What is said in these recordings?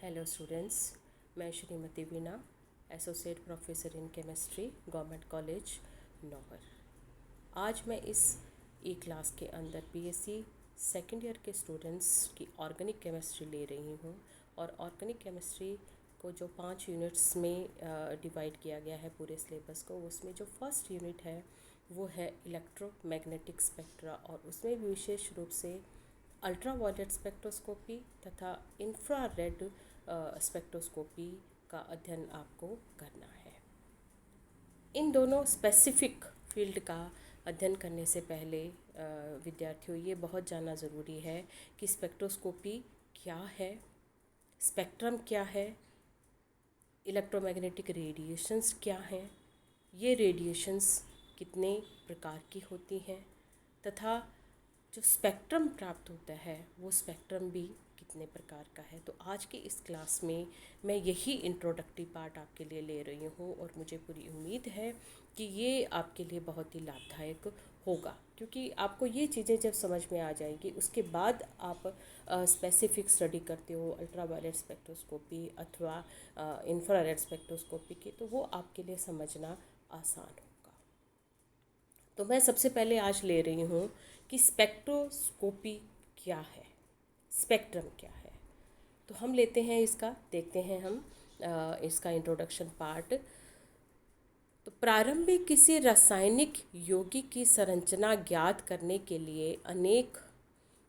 Hello students, मैं Shrimati Veena, associate professor in chemistry, government college Nohar. आज मैं इस ई क्लास के अंदर बीएससी सेकेंड ईयर के स्टूडेंट्स की ऑर्गेनिक केमिस्ट्री ले रही हूँ। और ऑर्गेनिक केमिस्ट्री को जो 5 यूनिट्स में डिवाइड किया गया है पूरे सिलेबस को, उसमें जो फर्स्ट यूनिट है वो है इलेक्ट्रोमैग्नेटिक स्पेक्ट्रा, और उसमें भी विशेष रूप से अल्ट्रावायलेट स्पेक्ट्रोस्कोपी तथा इंफ्रारेड स्पेक्ट्रोस्कोपी का अध्ययन आपको करना है। इन दोनों स्पेसिफिक फील्ड का अध्ययन करने से पहले विद्यार्थियों ये बहुत जानना ज़रूरी है कि स्पेक्ट्रोस्कोपी क्या है, स्पेक्ट्रम क्या है, इलेक्ट्रोमैग्नेटिक रेडिएशंस क्या हैं, ये रेडिएशंस कितने प्रकार की होती हैं, तथा जो स्पेक्ट्रम प्राप्त होता है वो स्पेक्ट्रम भी कितने प्रकार का है। तो आज की इस क्लास में मैं यही इंट्रोडक्टरी पार्ट आपके लिए ले रही हूँ, और मुझे पूरी उम्मीद है कि ये आपके लिए बहुत ही लाभदायक होगा, क्योंकि आपको ये चीज़ें जब समझ में आ जाएंगी उसके बाद आप स्पेसिफिक स्टडी करते हो अल्ट्रावायलेट स्पेक्ट्रोस्कोपी अथवा इंफ्रारेड स्पेक्ट्रोस्कोपी की, तो वो आपके लिए समझना आसान होगा। तो मैं सबसे पहले आज ले रही हूँ कि स्पेक्ट्रोस्कोपी क्या है, स्पेक्ट्रम क्या है। तो हम लेते हैं इसका, देखते हैं हम इसका इंट्रोडक्शन पार्ट। तो प्रारंभिक किसी रासायनिक यौगिक की संरचना ज्ञात करने के लिए अनेक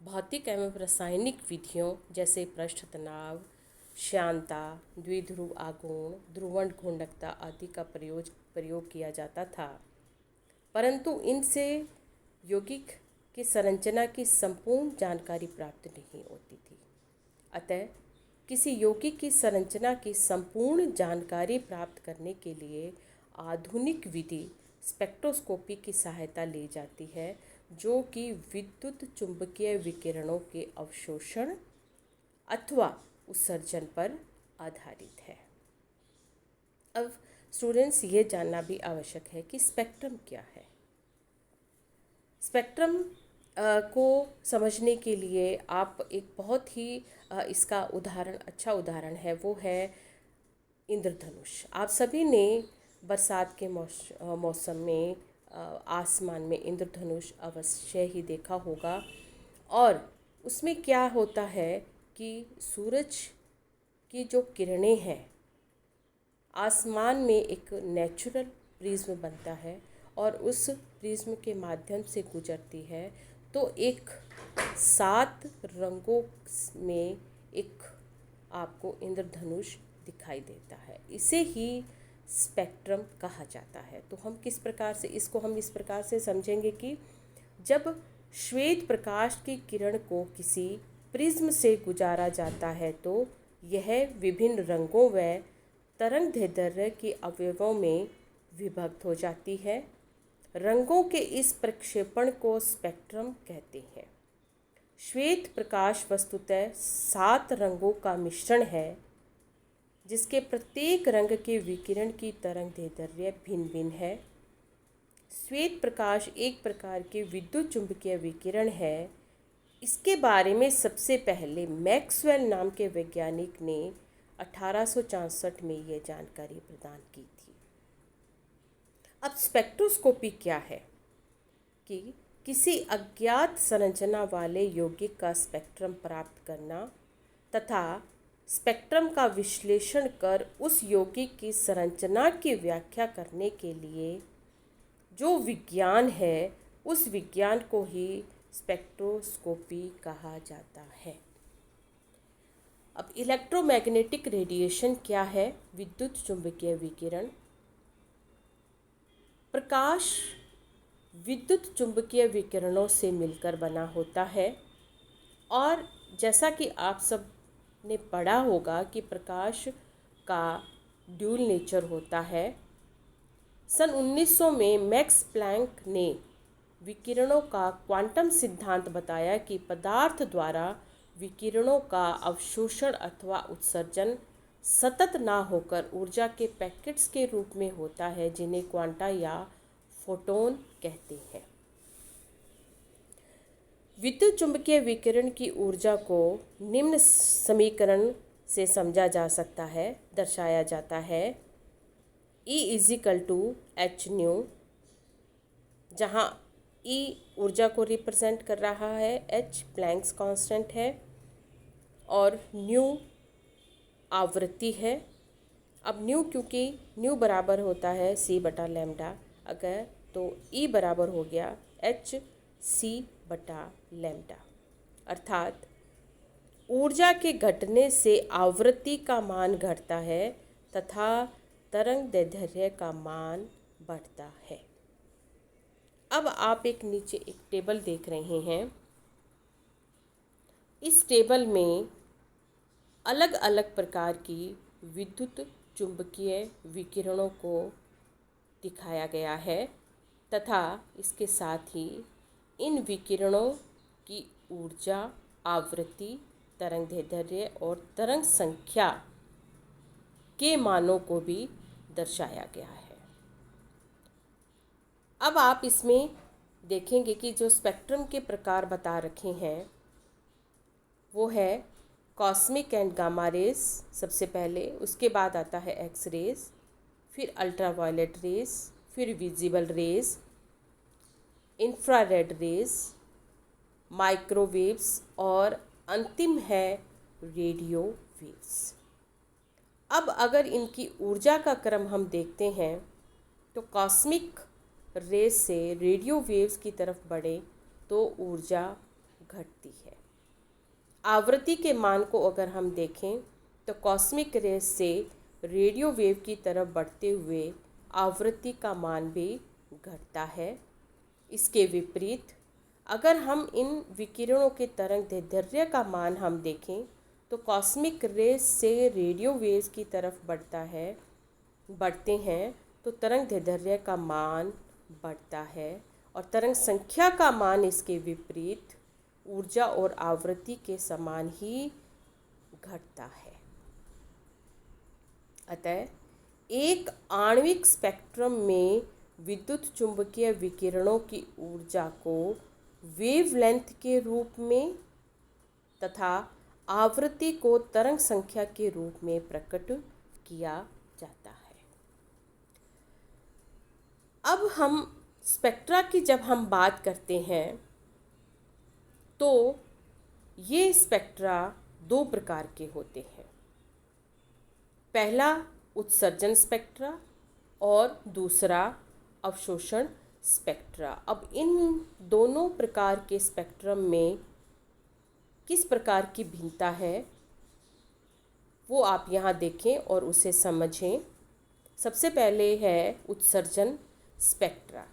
भौतिक एवं रासायनिक विधियों जैसे पृष्ठ तनाव, श्यानता, द्विध्रुव आघूर्ण, ध्रुवण घूर्णकता आदि का प्रयोग किया जाता था, परंतु इनसे यौगिक की संरचना की संपूर्ण जानकारी प्राप्त नहीं होती थी। अतः किसी यौगिक की संरचना की संपूर्ण जानकारी प्राप्त करने के लिए आधुनिक विधि स्पेक्ट्रोस्कोपी की सहायता ली जाती है, जो कि विद्युत चुंबकीय विकिरणों के अवशोषण अथवा उत्सर्जन पर आधारित है। अब स्टूडेंट्स ये जानना भी आवश्यक है कि स्पेक्ट्रम क्या है। स्पेक्ट्रम को समझने के लिए आप एक बहुत ही इसका उदाहरण, अच्छा उदाहरण है, वो है इंद्रधनुष। आप सभी ने बरसात के मौसम में आसमान में इंद्रधनुष अवश्य ही देखा होगा। और उसमें क्या होता है कि सूरज की जो किरणें हैं आसमान में एक नेचुरल प्रिज्म बनता है, और उस प्रिज्म के माध्यम से गुजरती है, तो एक 7 रंगों में एक आपको इंद्रधनुष दिखाई देता है। इसे ही स्पेक्ट्रम कहा जाता है। तो हम किस प्रकार से इसको हम इस प्रकार से समझेंगे कि जब श्वेत प्रकाश की किरण को किसी प्रिज्म से गुजारा जाता है तो यह विभिन्न रंगों व तरंग दैर्ध्य के अवयवों में विभक्त हो जाती है। रंगों के इस प्रक्षेपण को स्पेक्ट्रम कहते हैं। श्वेत प्रकाश वस्तुतः 7 रंगों का मिश्रण है, जिसके प्रत्येक रंग के विकिरण की तरंग दैर्ध्य भिन्न भिन्न है। श्वेत प्रकाश एक प्रकार के विद्युत चुंबकीय विकिरण है। इसके बारे में सबसे पहले मैक्सवेल नाम के वैज्ञानिक ने 1864 में ये जानकारी प्रदान की थी। अब स्पेक्ट्रोस्कोपी क्या है कि किसी अज्ञात संरचना वाले यौगिक का स्पेक्ट्रम प्राप्त करना तथा स्पेक्ट्रम का विश्लेषण कर उस यौगिक की संरचना की व्याख्या करने के लिए जो विज्ञान है, उस विज्ञान को ही स्पेक्ट्रोस्कोपी कहा जाता है। अब इलेक्ट्रोमैग्नेटिक रेडिएशन क्या है? विद्युत चुंबकीय विकिरण। प्रकाश विद्युत चुंबकीय विकिरणों से मिलकर बना होता है, और जैसा कि आप सब ने पढ़ा होगा कि प्रकाश का ड्यूल नेचर होता है। सन 1900 में मैक्स प्लैंक ने विकिरणों का क्वांटम सिद्धांत बताया कि पदार्थ द्वारा विकिरणों का अवशोषण अथवा उत्सर्जन सतत ना होकर ऊर्जा के पैकेट्स के रूप में होता है, जिन्हें क्वांटा या फोटोन कहते हैं। विद्युत चुंबकीय विकिरण की ऊर्जा को निम्न समीकरण से समझा जा सकता है, दर्शाया जाता है। E equal to h nu, जहाँ E ऊर्जा को रिप्रेजेंट कर रहा है, H प्लैंक्स कांस्टेंट है और न्यू आवृत्ति है। अब न्यू, क्योंकि न्यू बराबर होता है C बटा लैम्डा, अगर तो E बराबर हो गया H C बटा लैम्डा, अर्थात ऊर्जा के घटने से आवृत्ति का मान घटता है तथा तरंग दैर्ध्य का मान बढ़ता है। अब आप नीचे एक टेबल देख रहे हैं। इस टेबल में अलग अलग प्रकार की विद्युत चुंबकीय विकिरणों को दिखाया गया है तथा इसके साथ ही इन विकिरणों की ऊर्जा, आवृत्ति, तरंग दैर्ध्य और तरंग संख्या के मानों को भी दर्शाया गया है। अब आप इसमें देखेंगे कि जो स्पेक्ट्रम के प्रकार बता रखे हैं वो है कॉस्मिक एंड गामा रेज सबसे पहले, उसके बाद आता है एक्स रेज, फिर अल्ट्रावायलेट रेज, फिर visible raise, infrared rays, microwaves और अंतिम है रेडियो वेव्स। अब अगर इनकी ऊर्जा का क्रम हम देखते हैं तो कॉस्मिक रेज से रेडियो वेव्स की तरफ बढ़े तो ऊर्जा घटती है। आवृत्ति के मान को अगर हम देखें तो कॉस्मिक रेज से रेडियो वेव की तरफ बढ़ते हुए आवृत्ति का मान भी घटता है। इसके विपरीत अगर हम इन विकिरणों के तरंग दैर्ध्य का मान हम देखें तो कॉस्मिक रेज से रेडियो वेव्स की तरफ बढ़ते हैं तो तरंग दैर्ध्य का मान बढ़ता है और तरंग संख्या का मान इसके विपरीत ऊर्जा और आवृत्ति के समान ही घटता है। अतः एक आणविक स्पेक्ट्रम में विद्युत चुंबकीय विकिरणों की ऊर्जा को वेवलेंथ के रूप में तथा आवृत्ति को तरंग संख्या के रूप में प्रकट किया जाता है। अब हम स्पेक्ट्रा की जब हम बात करते हैं तो ये स्पेक्ट्रा दो प्रकार के होते हैं। पहला उत्सर्जन स्पेक्ट्रा और दूसरा अवशोषण स्पेक्ट्रा। अब इन दोनों प्रकार के स्पेक्ट्रम में किस प्रकार की भिन्नता है वो आप यहाँ देखें और उसे समझें। सबसे पहले है उत्सर्जन स्पेक्ट्रा।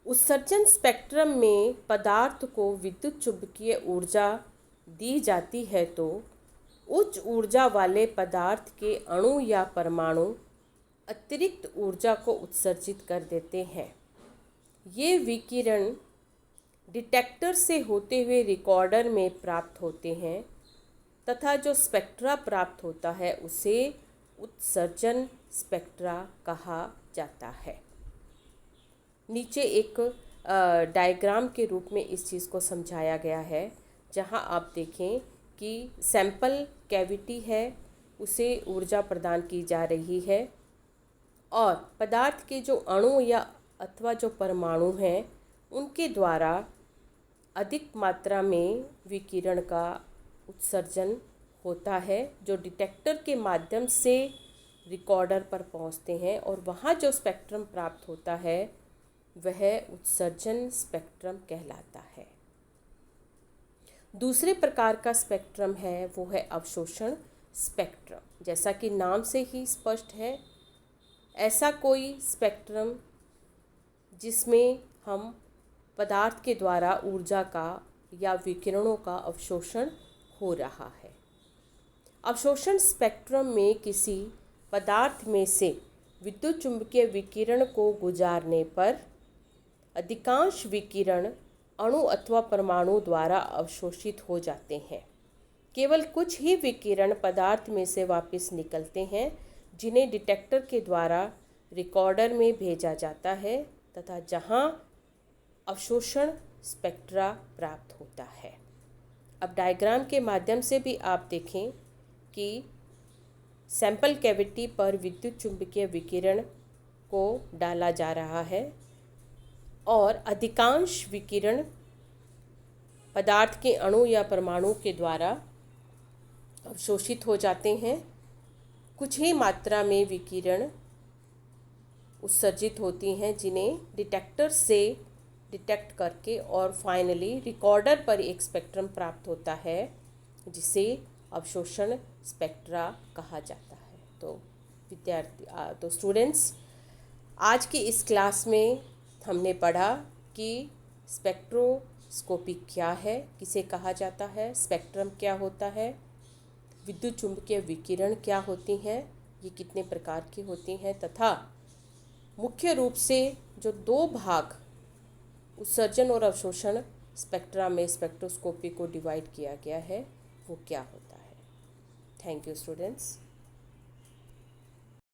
उत्सर्जन स्पेक्ट्रम में पदार्थ को विद्युत चुंबकीय ऊर्जा दी जाती है तो उच्च ऊर्जा वाले पदार्थ के अणु या परमाणु अतिरिक्त ऊर्जा को उत्सर्जित कर देते हैं। ये विकिरण डिटेक्टर से होते हुए रिकॉर्डर में प्राप्त होते हैं तथा जो स्पेक्ट्रा प्राप्त होता है उसे उत्सर्जन स्पेक्ट्रा कहा जाता है। नीचे एक डायग्राम के रूप में इस चीज़ को समझाया गया है, जहां आप देखें कि सैंपल कैविटी है, उसे ऊर्जा प्रदान की जा रही है और पदार्थ के जो अणु या अथवा जो परमाणु हैं उनके द्वारा अधिक मात्रा में विकिरण का उत्सर्जन होता है, जो डिटेक्टर के माध्यम से रिकॉर्डर पर पहुंचते हैं और वहां जो स्पेक्ट्रम प्राप्त होता है वह उत्सर्जन स्पेक्ट्रम कहलाता है। दूसरे प्रकार का स्पेक्ट्रम है वो है अवशोषण स्पेक्ट्रम। जैसा कि नाम से ही स्पष्ट है, ऐसा कोई स्पेक्ट्रम जिसमें हम पदार्थ के द्वारा ऊर्जा का या विकिरणों का अवशोषण हो रहा है। अवशोषण स्पेक्ट्रम में किसी पदार्थ में से विद्युत चुंबकीय विकिरण को गुजारने पर अधिकांश विकिरण अणु अथवा परमाणु द्वारा अवशोषित हो जाते हैं। केवल कुछ ही विकिरण पदार्थ में से वापस निकलते हैं, जिन्हें डिटेक्टर के द्वारा रिकॉर्डर में भेजा जाता है तथा जहां अवशोषण स्पेक्ट्रा प्राप्त होता है। अब डायग्राम के माध्यम से भी आप देखें कि सैंपल कैविटी पर विद्युत चुंबकीय विकिरण को डाला जा रहा है और अधिकांश विकिरण पदार्थ के अणु या परमाणु के द्वारा अवशोषित हो जाते हैं। कुछ ही मात्रा में विकिरण उत्सर्जित होती हैं जिन्हें डिटेक्टर से डिटेक्ट करके और फाइनली रिकॉर्डर पर एक स्पेक्ट्रम प्राप्त होता है जिसे अवशोषण स्पेक्ट्रा कहा जाता है। तो स्टूडेंट्स, आज की इस क्लास में हमने पढ़ा कि स्पेक्ट्रोस्कोपी क्या है, किसे कहा जाता है, स्पेक्ट्रम क्या होता है, विद्युत चुंबकीय विकिरण क्या होती हैं, ये कितने प्रकार की होती हैं, तथा मुख्य रूप से जो दो भाग उत्सर्जन और अवशोषण स्पेक्ट्रा में स्पेक्ट्रोस्कोपी को डिवाइड किया गया है वो क्या होता है। Thank you students.